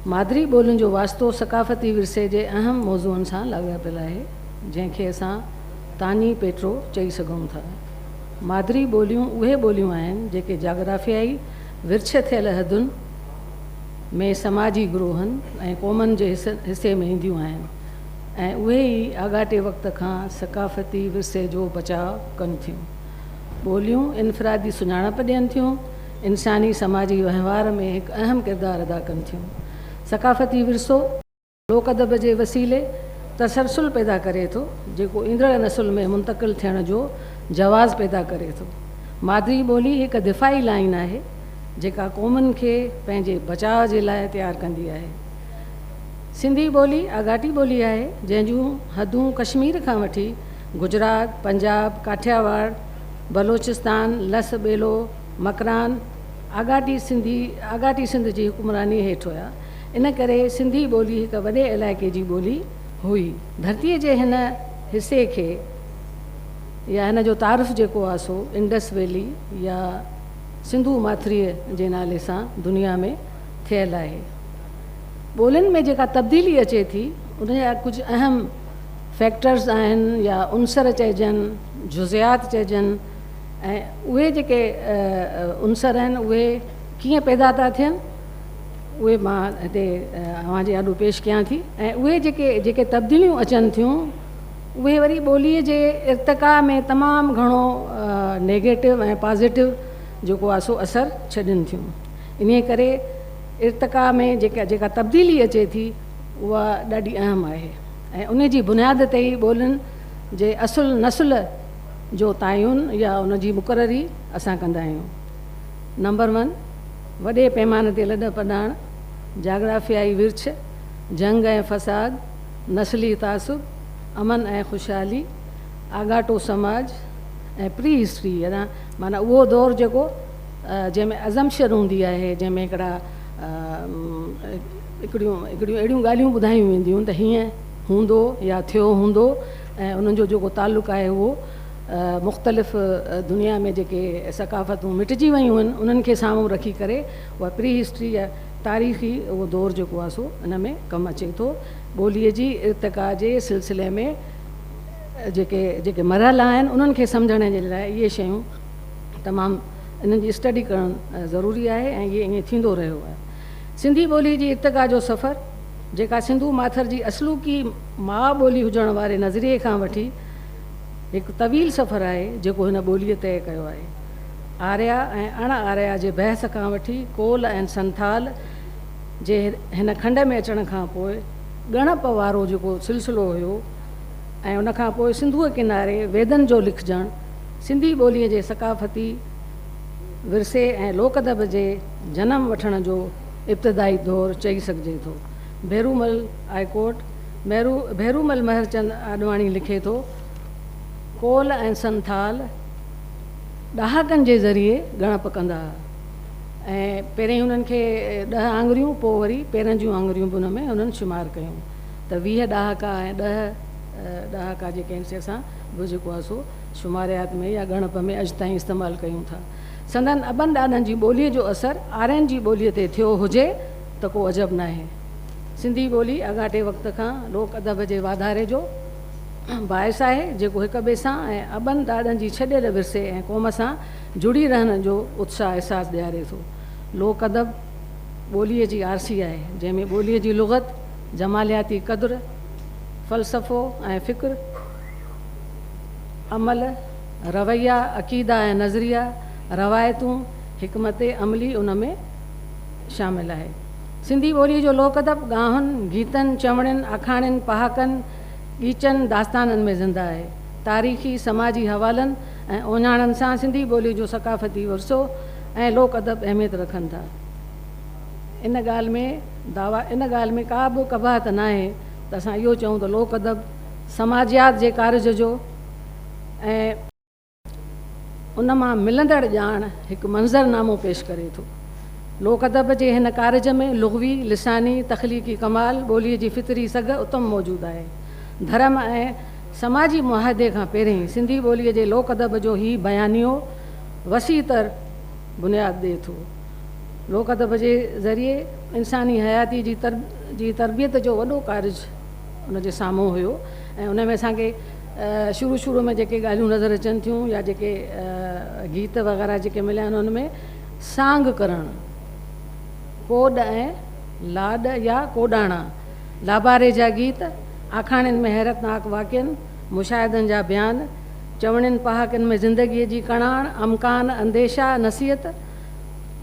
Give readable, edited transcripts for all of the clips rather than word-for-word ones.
मादरी ॿोलियुनि जो वास्तो सकाफ़ती विरसे जे अहम मौज़ूअनि सां लाॻापियलु आहे, जंहिंखे असां तानी पेट्रो चई सघूं था। मादरी ॿोलियूं उहे ॿोलियूं आहिनि जेके जाग्राफियाई विरछ थियल हदुनि में समाजी ग्रोहनि ऐं क़ौमनि जे हिसे में ईंदियूं आहिनि ऐं उहे ई आगाटे वक़्त खां सकाफ़ती विरसे जो बचाव कनि थियूं। ॿोलियूं इनफ़रादी सुञाणप ॾियनि थियूं, इंसानी समाजी वहिंवार में हिकु अहम किरदारु अदा कनि थियूं। सकाफ़ती विरसो लोक अदब जे वसीले तसलसल पैदा करे थो, जेको ईंदड़ नसुल में मुंतक़िल थियण जो जवाज़ पैदा करे थो। मादरी ॿोली हिकु दिफ़ाई लाइन आहे जेका क़ौमुनि खे पंहिंजे बचाव जे लाइ तयारु कंदी आहे। सिंधी ॿोली आगाटी ॿोली आहे जंहिंजूं हदूं कश्मीर खां वठी गुजरात, पंजाब, काठियावाड़, बलोचिस्तान, लस ॿेलो, मकरान आगाटी सिंध जी हुकुमरानी हेठि हुया। इन करे सिंधी ॿोली हिकु वॾे इलाइक़े जी ॿोली हुई। धरतीअ जे हिन हिसे खे या हिन जो तारीफ़ जेको आहे सो इंडस वैली या सिंधु माथिरीअ जे नाले सां दुनिया में थियल आहे। ॿोलियुनि में जेका तब्दीली अचे थी उन जा कुझु अहम फैक्टर्स आहिनि या उनसर चइजनि, जुज़ियात चइजनि, ऐं उहे जेके उनसर आहिनि उहे कीअं पैदा था थियनि उहे मां हिते अव्हांजे आॾो पेश कयां थी। ऐं उहे जेके तब्दीलियूं अचनि थियूं उहे वरी ॿोलीअ जे इर्तिका में तमामु घणो नेगेटिव ऐं पॉज़िटिव जेको आहे सो असरु छॾनि थियूं। इन करे इर्तिका में जेका तब्दीली अचे थी उहा ॾाढी अहम आहे ऐं उन जी बुनियाद ते ई ॿोलियुनि जे असुल नसुल जो तयन या उन जी मुक़ररी असां कंदा आहियूं। नंबर 1, वॾे पैमाने ते लॾ पढ़ाइण, जाग्राफियाई विरछ, जंग ऐं फ़साद, नस्ली तासुब, अमन ऐं ख़ुशहाली, आगाटो समाज ऐं प्री हिस्ट्री माना उहो दौरु जेको जंहिंमें अज़म्पशन हूंदी आहे, जंहिंमें हिकिड़ियूं अहिड़ियूं ॻाल्हियूं ॿुधायूं वेंदियूं त हीअं हूंदो या थियो हूंदो ऐं उन्हनि जो जेको तालुक़ु आहे उहो मुख़्तलिफ़ दुनिया में जेके सकाफ़तूं मिटिजी वियूं आहिनि उन्हनि खे साम्हूं रखी करे उहा प्री हिस्ट्री या तारीख़ी उहो दौरु जेको आहे सो इन में कमु अचे थो। ॿोलीअ जी इर्तिका जे सिलसिले में जेके मरहल आहिनि उन्हनि खे सम्झण जे लाइ इहे शयूं तमामु इन्हनि जी स्टडी करणु ज़रूरी आहे ऐं इहे ईअं थींदो रहियो आहे। सिंधी ॿोली जी इर्तिका जो सफ़र जेका सिंधु माथर जी असलूकी माउ ॿोली हुजण वारे नज़रिए खां वठी हिकु तवील सफ़र आहे जेको हिन ॿोलीअ तय कयो आहे। आर्या ऐं अण आर्या जे बहस खां वठी कोल ऐं संथाल जे हिन खंड में अचण खां पोइ ॻणप वारो जेको सिलसिलो हुयो ऐं उनखां पोइ सिंधूअ किनारे वेदनि जो लिखजणु सिंधी ॿोलीअ जे सकाफ़ती विरसे ऐं लोक अदब जे जनम वठण जो इब्तिदाई दौरु चई सघिजे थो। भेरूमल आइकोट भेरूमल महरचंद आडवाणी लिखे थो, कोल ऐं संथाल ॾहाकनि जे ज़रिए ॻणप कंदा ऐं पहिरीं हुननि खे 10 आङुरियूं पोइ वरी पेरनि जूं आङुरियूं बि हुन में हुननि शुमारु कयूं त 20 ॾहाका ऐं 10 ॾहाका जेके आहिनि असां बि जेको आहे सो शुमारियात में या ॻणप में अॼु ताईं इस्तेमालु कयूं था। संदन अबनि ॾाॾनि जी ॿोलीअ जो असरु आर्यनि जी ॿोलीअ ते थियो हुजे त को अजब न आहे। सिंधी ॿोली अगाटे वक़्त खां लोक अदब जे वाधारे जो बाहिस आहे जेको हिक ॿिए सां ऐं अबनि ॾाॾनि जी छॾियल विरसे ऐं क़ौम सां जुड़ी रहण जो उत्साह अहसासु ॾियारे थो। लोक अदब ॿोलीअ जी आरसी आहे जंहिंमें ॿोलीअ जी लुग़त, जमालियाती क़द्र, फ़लसफ़ो ऐं फ़िक्र, अमल, रवैया, अक़ीदा ऐं नज़रिया, रवायतूं, हिकमत अमली उन में शामिल आहे। सिंधी ॿोलीअ जो लोक अदब गाहनि, गीतनि, चवणनि, आखाणियुनि, पहाकनि, गीचनि, दास्ताननि में ज़िंदा आहे। तारीख़ी समाजी हवालनि ऐं ओञाणनि सां सिंधी ॿोली जो सकाफ़ती वरिसो ऐं लोक अदब अहमियत रखनि था। इन ॻाल्हि में का बि कबाहत न आहे त असां इहो चऊं त लोक अदब समाजियात जे कारज जो ऐं उन मां मिलंदड़ ॼाण हिकु मंज़रनामो पेश करे थो। लोक अदब जे हिन कारज में लुग़वी, लिसानी, तख़लीक़ी कमाल, ॿोलीअ जी फितरी सघ उत्तम मौजूदु आहे। धर्म ऐं समाजी मुआहदे खां पहिरीं सिंधी ॿोलीअ जे लोक अदब जो ही बयानियो वसीतर बुनियादु ॾिए थो। लोक अदब जे ज़रिए इंसानी हयाती जी तरबियत जो वॾो कार्ज उनजे साम्हूं हुयो ऐं उन में असांखे शुरू में जेके ॻाल्हियूं नज़र अचनि थियूं या जेके गीत वग़ैरह जेके मिलिया आहिनि उन में सांग करणु, कोॾ ऐं लाॾ या कोॾाणा, लाबारे जा गीत, आखाणियुनि में हैरतनाक वाक्यनि, मुशाहिदनि जा बयान, चवणनि पहाकनि में ज़िंदगीअ जी कणाण, अमकान, अंदेशा, नसीहत,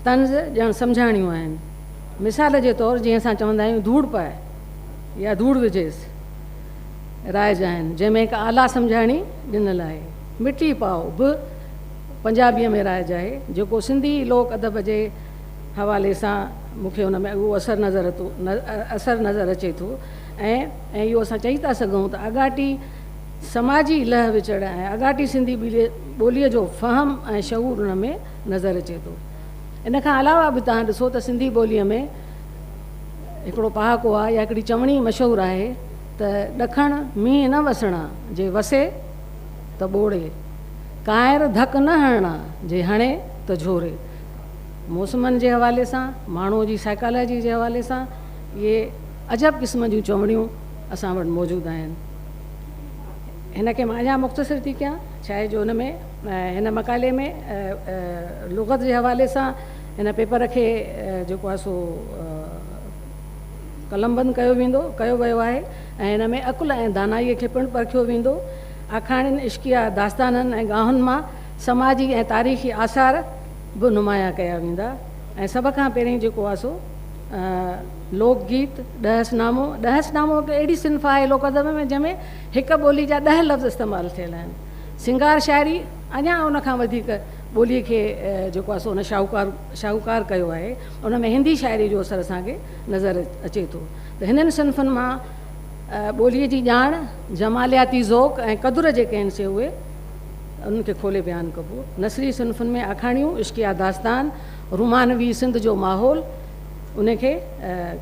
तंज़ ॼण सम्झाणियूं आहिनि। मिसाल जे तौरु जीअं असां चवंदा आहियूं धूड़ पाए या धूड़ विझेसि राइज आहिनि, जंहिंमें हिकु आला सम्झाणी ॾिनल आहे। मिटी पाओ बि पंजाबीअ में राइज आहे, जेको सिंधी लोक अदब जे हवाले सां मूंखे हुन में उहो असरु नज़र अचे थो ऐं इहो असां चई था सघूं त अगाटी समाजी लह विचड़ ऐं अगाटी सिंधी ॿोलीअ जो फ़हम ऐं शऊर हुन में नज़र अचे थो। इन खां अलावा बि तव्हां ॾिसो त सिंधी ॿोलीअ में हिकिड़ो पहाको आहे या हिकिड़ी चवणी मशहूरु आहे त ॾखणु मींहुं न वसणा जे वसे त ॿोड़े, काइर धक न हणणा जे हणे त झोरे। मौसमनि जे हवाले सां, माण्हूअ जी साइकोलॉजी जे हवाले सां इहे अजब क़िस्म जूं चवणियूं असां वटि मौजूदु आहिनि। हिन खे मां अञा मुख़्तसिर थी कयां, छा आहे जो हुन में हिन मक़ाले में लुग़त जे हवाले सां हिन पेपर खे जेको आहे सो कलमबंद कयो वियो आहे ऐं हिन में अकुल ऐं दानाईअ खे पिणु परखियो वेंदो। आखाणियुनि, इश्किया, दास्ताननि ऐं गाहुनि मां समाजी ऐं तारीख़ी आसार बि नुमाया कया वेंदा ऐं सभ खां पहिरीं जेको आहे सो लोकगीत, ॾहसनामो हिकु अहिड़ी सिंफ़ आहे लोक अदब में जंहिंमें हिकु ॿोली जा 10 लफ़्ज़ इस्तेमालु थियल आहिनि। सिंगार शाइरी अञा उन खां वधीक ॿोलीअ खे जेको आहे सो उन शाहूकार कयो आहे। उन में हिंदी शाइरी जो असरु असांखे नज़र अचे थो। त हिननि सिंफ़नि मां ॿोलीअ जी ॼाण, जमालियाती ज़ौक़ ऐं क़दुरु जेके आहिनि से उहे उन्हनि खे खोले बयानु कबो। नसरी सिंफ़ुनि में आखाणियूं, इश्किया दास्तान, रुमानवी सिंध जो माहौल उनखे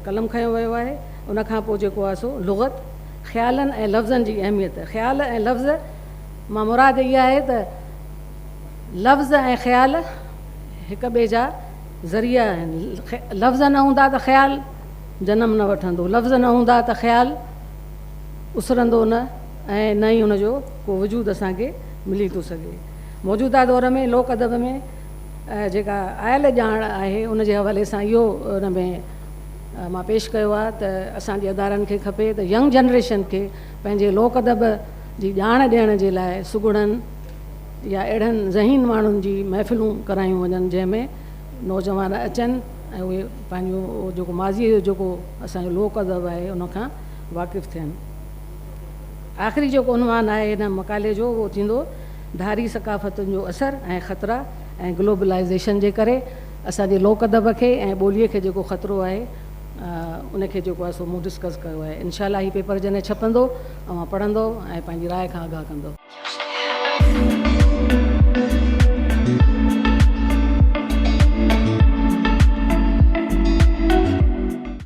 कलम खयो वियो आहे। उनखां पोइ जेको आहे सो लुग़त, ख़्यालनि ऐं लफ़्ज़नि जी अहमियत। ख़्याल ऐं लफ़्ज़ मां मुराद इहा आहे त लफ़्ज़ ऐं ख़्याल हिक ॿिए जा ज़रिया आहिनि। लफ़्ज़ न हूंदा त ख़्याल जनम न वठंदो, लफ़्ज़ न हूंदा त ख़्याल उसरंदो न ऐं न ई हुनजो को वजूद असांखे मिली थो सघे। मौजूदा दौर में लोक अदब में जेका आयल ॼाण आहे उन जे हवाले सां इहो उन में मां पेश कयो आहे त असांजे अदारनि खे खपे त यंग जनरेशन खे पंहिंजे लोक अदब जी ॼाण ॾियण जे लाइ सुगड़नि या अहिड़नि ज़हीन माण्हुनि जी महफ़िलूं करायूं वञनि जंहिंमें नौजवान अचनि ऐं उहे पंहिंजो जेको माज़ीअ जो जेको असांजो लोक अदब आहे उन खां वाक़िफ़ु थियनि। आख़िरी जेको उनवान आहे हिन मक़ाले जो उहो थींदो धारी सकाफ़तुनि जो असरु ऐं ख़तरा ऐं ग्लोबलाइज़ेशन जे करे असांजे लोक अदब खे ऐं ॿोलीअ खे जेको ख़तरो आहे उनखे जेको आहे सो मूं डिस्कस कयो आहे। इनशाला हीउ पेपर जॾहिं छपंदो ऐं पढ़ंदो ऐं पंहिंजी राय खां आगाह कंदो।